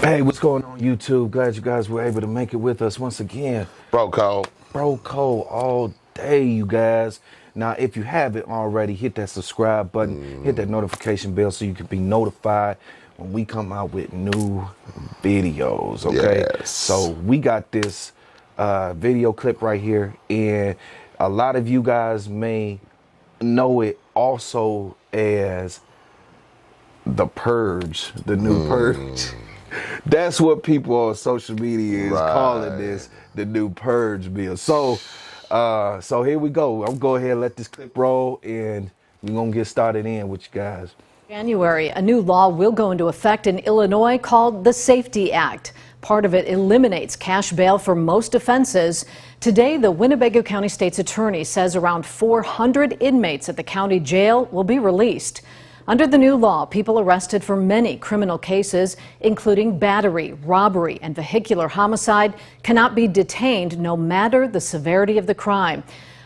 Hey, what's going on, YouTube? Glad you guys were able to make it with us once again. Bro code. Bro code all day, you guys. Now, if you haven't already, hit that subscribe button, hit that notification bell so you can be notified when we come out with new videos, okay? Yes. So we got this video clip right here, and a lot of you guys may know it also as the Purge, the new Purge. That's what people on social media is calling this, the new Purge bill. So here we go. I'm go ahead and let this clip roll, and we're gonna get started in with you guys. January, a new law will go into effect in Illinois called the Safety Act. Part of it eliminates cash bail for most offenses. Today, the Winnebago County State's Attorney says around 400 inmates at the county jail will be released. Under the new law, people arrested for many criminal cases, including battery, robbery, and vehicular homicide, cannot be detained no matter the severity of the crime.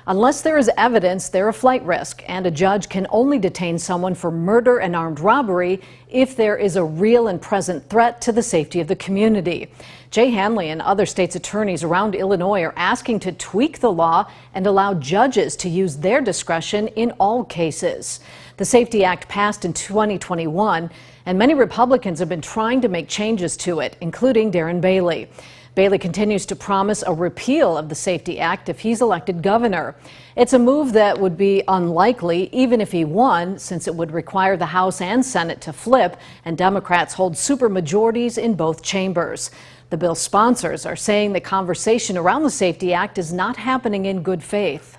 Unless there is evidence, they're a flight risk, and a judge can only detain someone for murder and armed robbery if there is a real and present threat to the safety of the community. Jay Hanley and other states' attorneys around Illinois are asking to tweak the law and allow judges to use their discretion in all cases. The Safety Act passed in 2021, and many Republicans have been trying to make changes to it, including Darren Bailey. Bailey continues to promise a repeal of the Safety Act if he's elected governor. It's a move that would be unlikely even if he won, since it would require the House and Senate to flip, and Democrats hold supermajorities in both chambers. The bill's sponsors are saying the conversation around the Safety Act is not happening in good faith.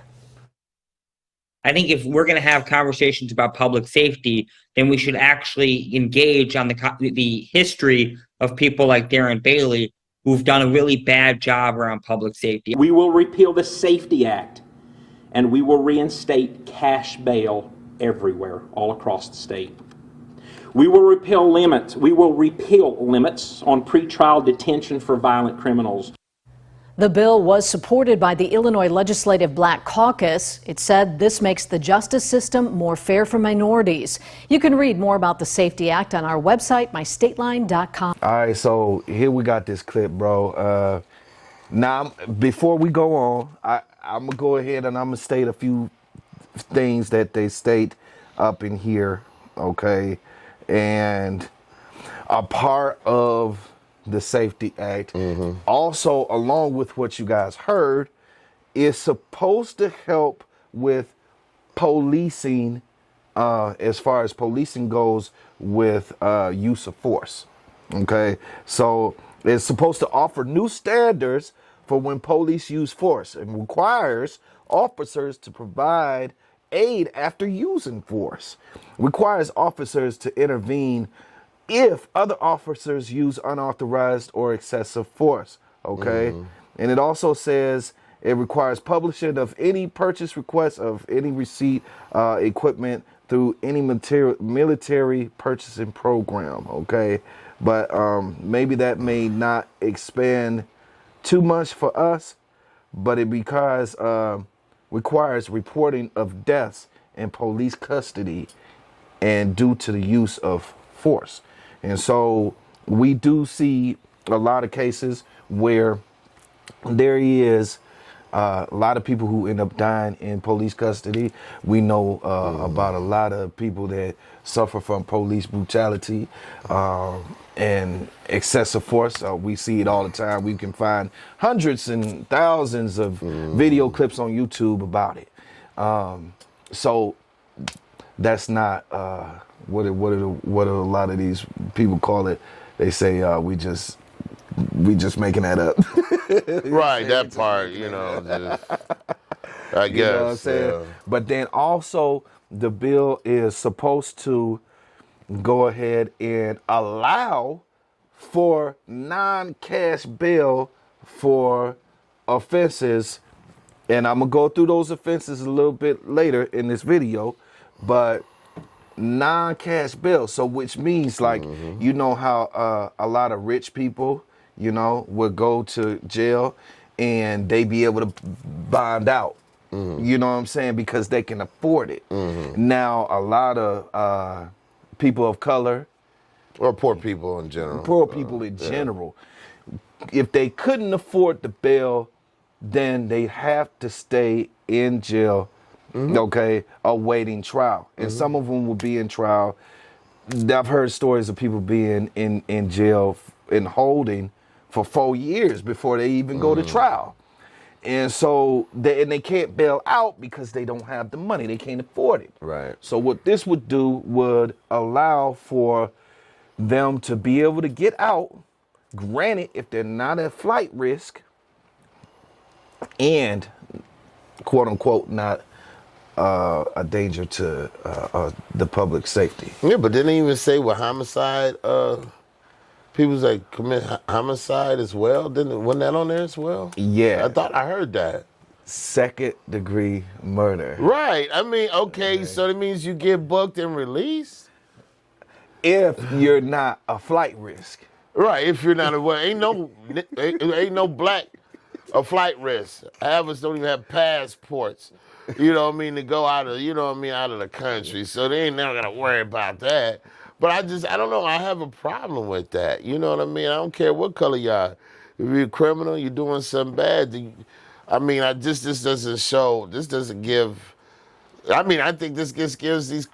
I think if we're going to have conversations about public safety, then we should actually engage on the history of people like Darren Bailey, who've done a really bad job around public safety. We will repeal the Safety Act, and we will reinstate cash bail everywhere, all across the state. We will repeal limits on pretrial detention for violent criminals. The bill was supported by the Illinois Legislative Black Caucus. It said this makes the justice system more fair for minorities. You can read more about the Safety Act on our website, mystateline.com. All right, so here we got this clip, bro. Now, before we go on, I'm going to go ahead and I'm going to state a few things that they state up in here, okay? And a part of the Safety Act, also along with what you guys heard, is supposed to help with policing, as far as policing goes with use of force. Okay, so it's supposed to offer new standards for when police use force and requires officers to provide aid after using force, requires officers to intervene if other officers use unauthorized or excessive force, okay? And it also says it requires publishing of any purchase request of any receipt, equipment through any military purchasing program, okay? But maybe that may not expand too much for us, but it requires reporting of deaths in police custody and due to the use of force. And so we do see a lot of cases where there is a lot of people who end up dying in police custody. We know about a lot of people that suffer from police brutality and excessive force. We see it all the time. We can find hundreds and thousands of video clips on YouTube about it. So that's not what a lot of these people call it. They say we just making that up. Right, that part, I guess. You know what I'm saying? Yeah. But then also the bill is supposed to go ahead and allow for non-cash bail for offenses. And I'm going to go through those offenses a little bit later in this video, but non-cash bail. So which means like, you know how a lot of rich people, would go to jail and they be able to bond out. You know what I'm saying? Because they can afford it. Now, a lot of people of color Or poor people in general. Poor people in general. If they couldn't afford the bail, then they have to stay in jail, okay, awaiting trial. And some of them will be in trial. I've heard stories of people being in jail in holding for 4 years before they even go to trial. And so they can't bail out because they don't have the money. They can't afford it. Right. So what this would do would allow for them to be able to get out, granted, if they're not at flight risk and quote unquote not a danger to the public safety. Yeah, but didn't they even say with homicide, people that commit homicide as well? Wasn't that on there as well? Yeah. I thought I heard that. Second degree murder. Right. I mean, okay, so that means you get booked and released? If you're not a flight risk. Right, if you're not aware. Ain't no black a flight risk. Half of us don't even have passports. You know what I mean, to go out of, out of the country. So they ain't never gonna worry about that. But I don't know, I have a problem with that. You know what I mean? I don't care what color you are. If you're a criminal, you're doing something bad. This doesn't give, I think this just gives these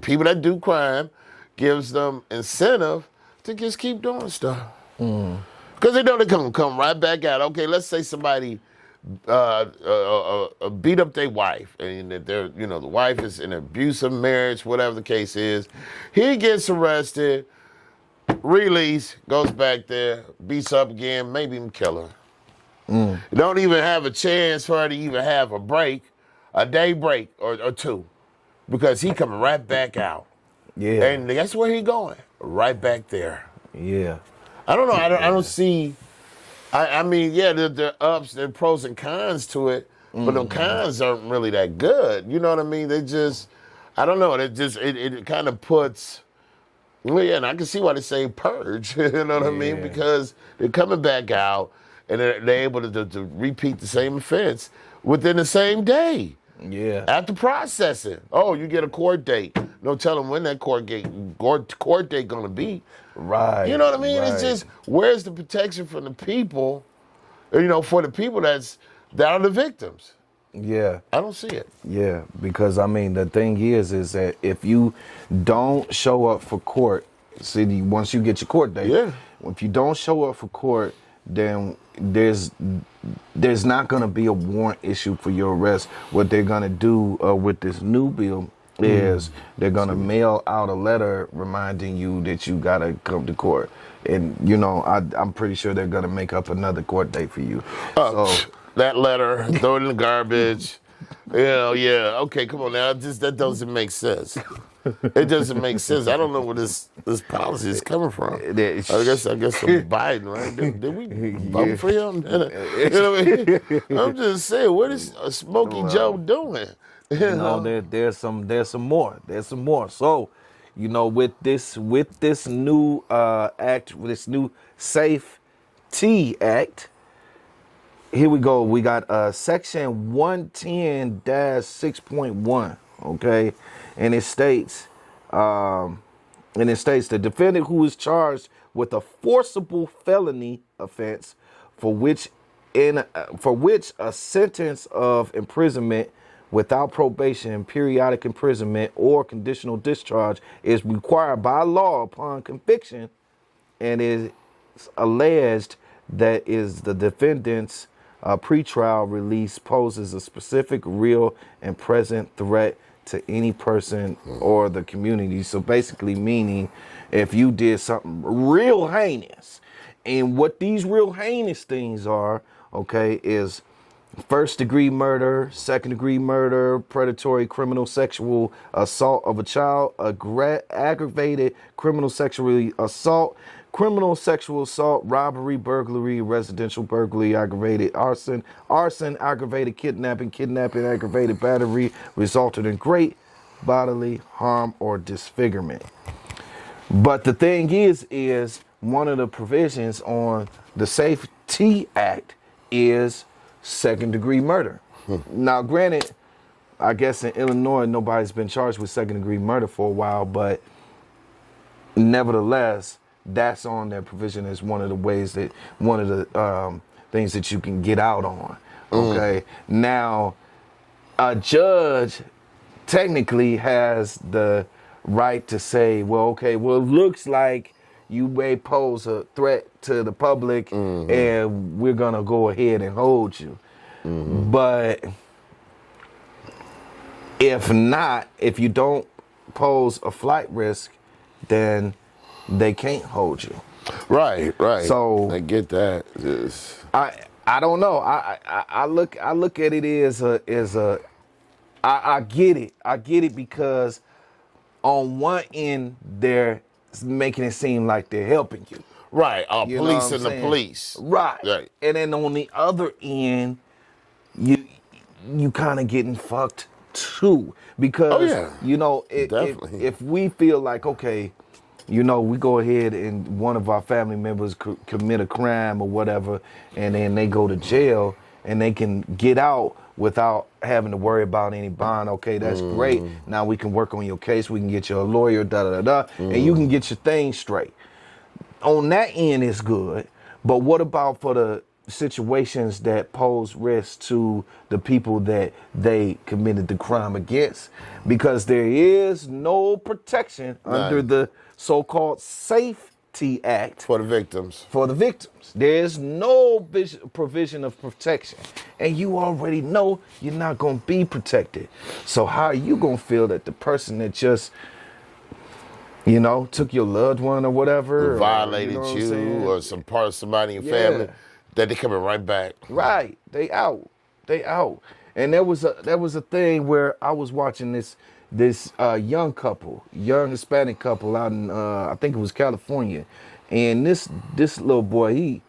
people that do crime, gives them incentive to just keep doing stuff. Because they know they're come right back out. Okay, let's say somebody beat up their wife, and that the wife is in an abusive marriage, whatever the case is. He gets arrested, released, goes back there, beats up again, maybe even kill her. Don't even have a chance for her to even have a break, a day break or two, because he coming right back out. Yeah. And guess where he going? Right back there. Yeah. I don't know. I don't see. There are ups, there are pros and cons to it, but the cons aren't really that good. You know what I mean? They just, I don't know. It kind of puts. Well, yeah, and I can see why they say purge. You know what I mean? Because they're coming back out and they're able to repeat the same offense within the same day. Yeah. After processing. Oh, you get a court date. No telling when that court date gonna be. Right. You know what I mean? Right. It's just, where's the protection for the people, for the people that are the victims? Yeah. I don't see it. Yeah, because the thing is that if you don't show up for court, once you get your court date, if you don't show up for court, then there's not going to be a warrant issued for your arrest. What they're going to do with this new bill is they're going to mail out a letter reminding you that you got to come to court. And, I'm pretty sure they're going to make up another court date for you. That letter, throw it in the garbage. Okay, come on now. That doesn't make sense. It doesn't make sense. I don't know where this policy is coming from. I guess from Biden, right? Did we vote for him? I'm just saying, what is Smokey Joe doing? There's some more. So, with this new act, with this new Safety Act, here we go. We got section 110-6.1. Okay, and it states, the defendant who is charged with a forcible felony offense for which a sentence of imprisonment without probation, periodic imprisonment, or conditional discharge is required by law upon conviction, and is alleged that is the defendant's pretrial release poses a specific, real, and present threat to any person or the community. So basically meaning if you did something real heinous, and what these real heinous things are, okay, is first degree murder, second degree murder, predatory criminal sexual assault of a child, aggravated criminal sexual assault, robbery, burglary, residential burglary, aggravated arson, aggravated kidnapping, aggravated battery, resulted in great bodily harm or disfigurement. But the thing is one of the provisions on the Safety Act is second degree murder. Now, granted, I guess in Illinois, nobody's been charged with second degree murder for a while, but nevertheless, that's on their provision as one of the ways that one of the things that you can get out on. Okay, now a judge technically has the right to say, well, okay, well, it looks like you may pose a threat to the public, and we're gonna go ahead and hold you. But if not, if you don't pose a flight risk, then they can't hold you. Right. So I get that. Just... I don't know. I look at it as I get it. I get it because on one end they're making it seem like they're helping you. Right. You know Police what I'm and the saying? police. Right. And then on the other end, you kind of getting fucked too, because Definitely. if we feel like, okay, we go ahead and one of our family members commit a crime or whatever, and then they go to jail and they can get out without having to worry about any bond. Okay, that's great. Now we can work on your case. We can get you a lawyer, and you can get your thing straight. On that end, it's good. But what about for the situations that pose risk to the people that they committed the crime against? Because there is no protection under the so-called Safety Act For the victims. for the victims. There is no provision of protection. And you already know you're not going to be protected. So how are you going to feel that the person that just, took your loved one or whatever, Violated or, or some part of somebody in your family, that they coming right back. Right. They out. And there was a thing where I was watching this young Hispanic couple out in I think it was California, and this little boy, he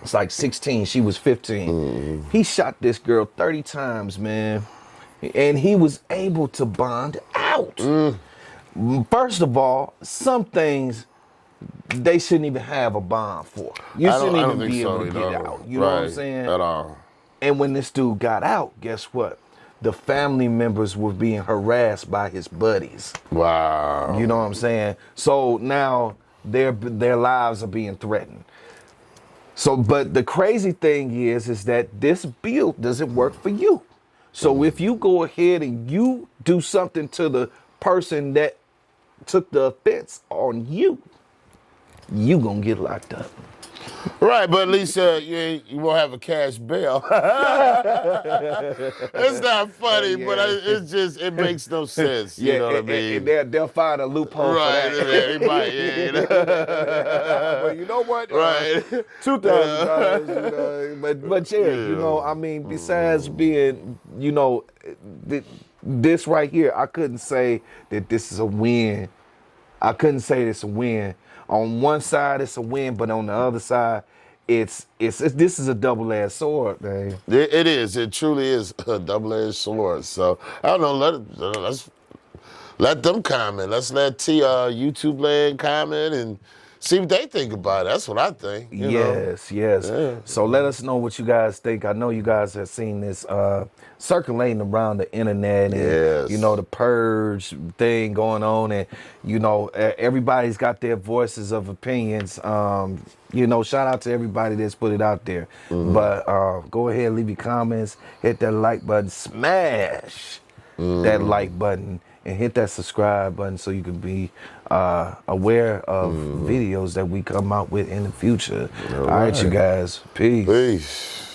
was like 16, she was 15. He shot this girl 30 times, man, and he was able to bond out. First of all, some things they shouldn't even have a bond for. You shouldn't even be able to get out. You know what I'm saying? At all. And when this dude got out, guess what? The family members were being harassed by his buddies. Wow. You know what I'm saying? So now their lives are being threatened. So, but the crazy thing is that this bill doesn't work for you. So if you go ahead and you do something to the person that took the offense on you gonna get locked up. Right, but at least you won't have a cash bail. It's not funny, but it makes no sense. You know what I mean? And they'll find a loophole for that. They might, But you know what? Right. $2,000. But I mean, besides being, this right here, I couldn't say that this is a win. I couldn't say it's a win. On one side, it's a win, but on the other side, this is a double-edged sword, man. It is. It truly is a double-edged sword. So I don't know. Let's let them comment. Let's let YouTube land comment and see what they think about it. That's what I think. Yes. Yeah. So let us know what you guys think. I know you guys have seen this circulating around the internet, and the Purge thing going on, and everybody's got their voices of opinions. Shout out to everybody that's put it out there. But go ahead, leave your comments, hit that like button, smash that like button, and hit that subscribe button so you can be aware of videos that we come out with in the future. All right, you guys. Peace.